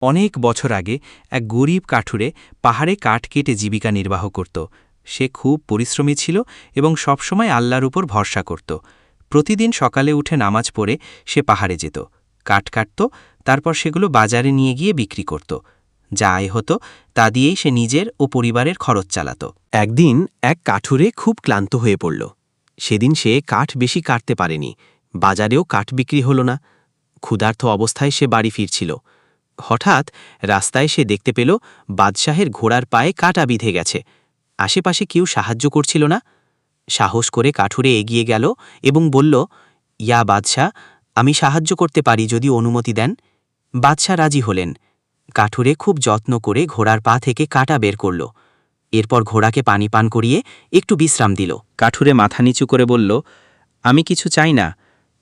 অনেক বছর আগে এক গরিব কাঠুরে পাহাড়ে কাঠ কেটে জীবিকা নির্বাহ করত। সে খুব পরিশ্রমী ছিল এবং সবসময় আল্লাহর উপর ভরসা করত। প্রতিদিন সকালে উঠে নামাজ পড়ে সে পাহাড়ে যেত, কাঠ কাটত, তারপর সেগুলো বাজারে নিয়ে গিয়ে বিক্রি করত। যা আয় হতো তা দিয়েই সে নিজের ও পরিবারের খরচ চালাত। একদিন এক কাঠুরে খুব ক্লান্ত হয়ে পড়ল। সেদিন সে কাঠ বেশি কাটতে পারেনি, বাজারেও কাঠ বিক্রি হল না। ক্ষুধার্ত অবস্থায় সে বাড়ি ফিরছিল। হঠাৎ রাস্তায় সে দেখতে পেল বাদশাহের ঘোড়ার পায়ে কাঁটা বিঁধে গেছে। আশেপাশে কেউ সাহায্য করছিল না। সাহস করে কাঠুরে এগিয়ে গেল এবং বলল, ইয়া বাদশাহ, আমি সাহায্য করতে পারি যদি অনুমতি দেন। বাদশাহ রাজি হলেন। কাঠুরে খুব যত্ন করে ঘোড়ার পা থেকে কাঁটা বের করল। এরপর ঘোড়াকে পানি পান করিয়ে একটু বিশ্রাম দিল। কাঠুরে মাথা নিচু করে বলল, আমি কিছু চাই না,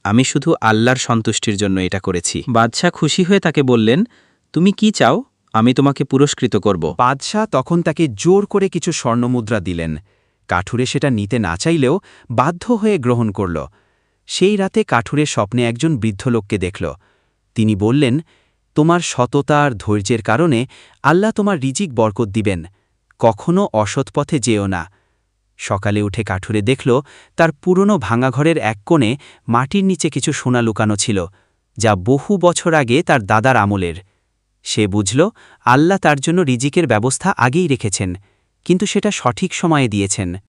আমি শুধু আল্লাহর সন্তুষ্টির জন্য এটা করেছি। বাদশাহ খুশি হয়ে তাকে বললেন, তুমি কি চাও, আমি তোমাকে পুরস্কৃত করব। বাদশাহ তখন তাকে জোর করে কিছু স্বর্ণমুদ্রা দিলেন। কাঠুরে সেটা নিতে না চাইলেও বাধ্য হয়ে গ্রহণ করল। সেই রাতে কাঠুরে স্বপ্নে একজন বৃদ্ধ লোককে দেখল। তিনি বললেন, তোমার সততা আর ধৈর্যের কারণে আল্লাহ তোমার রিজিক বরকত দিবেন, কখনো অসৎ পথে যেও না। সকালে উঠে কাঠুরে দেখল তার পুরনো ভাঙাঘরের এক কোণে মাটির নিচে কিছু সোনা লুকানো ছিল, যা বহু বছর আগে তার দাদার আমলের। সে বুঝল আল্লাহ তার জন্য রিজিকের ব্যবস্থা আগেই রেখেছেন, কিন্তু সেটা সঠিক সময়ে দিয়েছেন।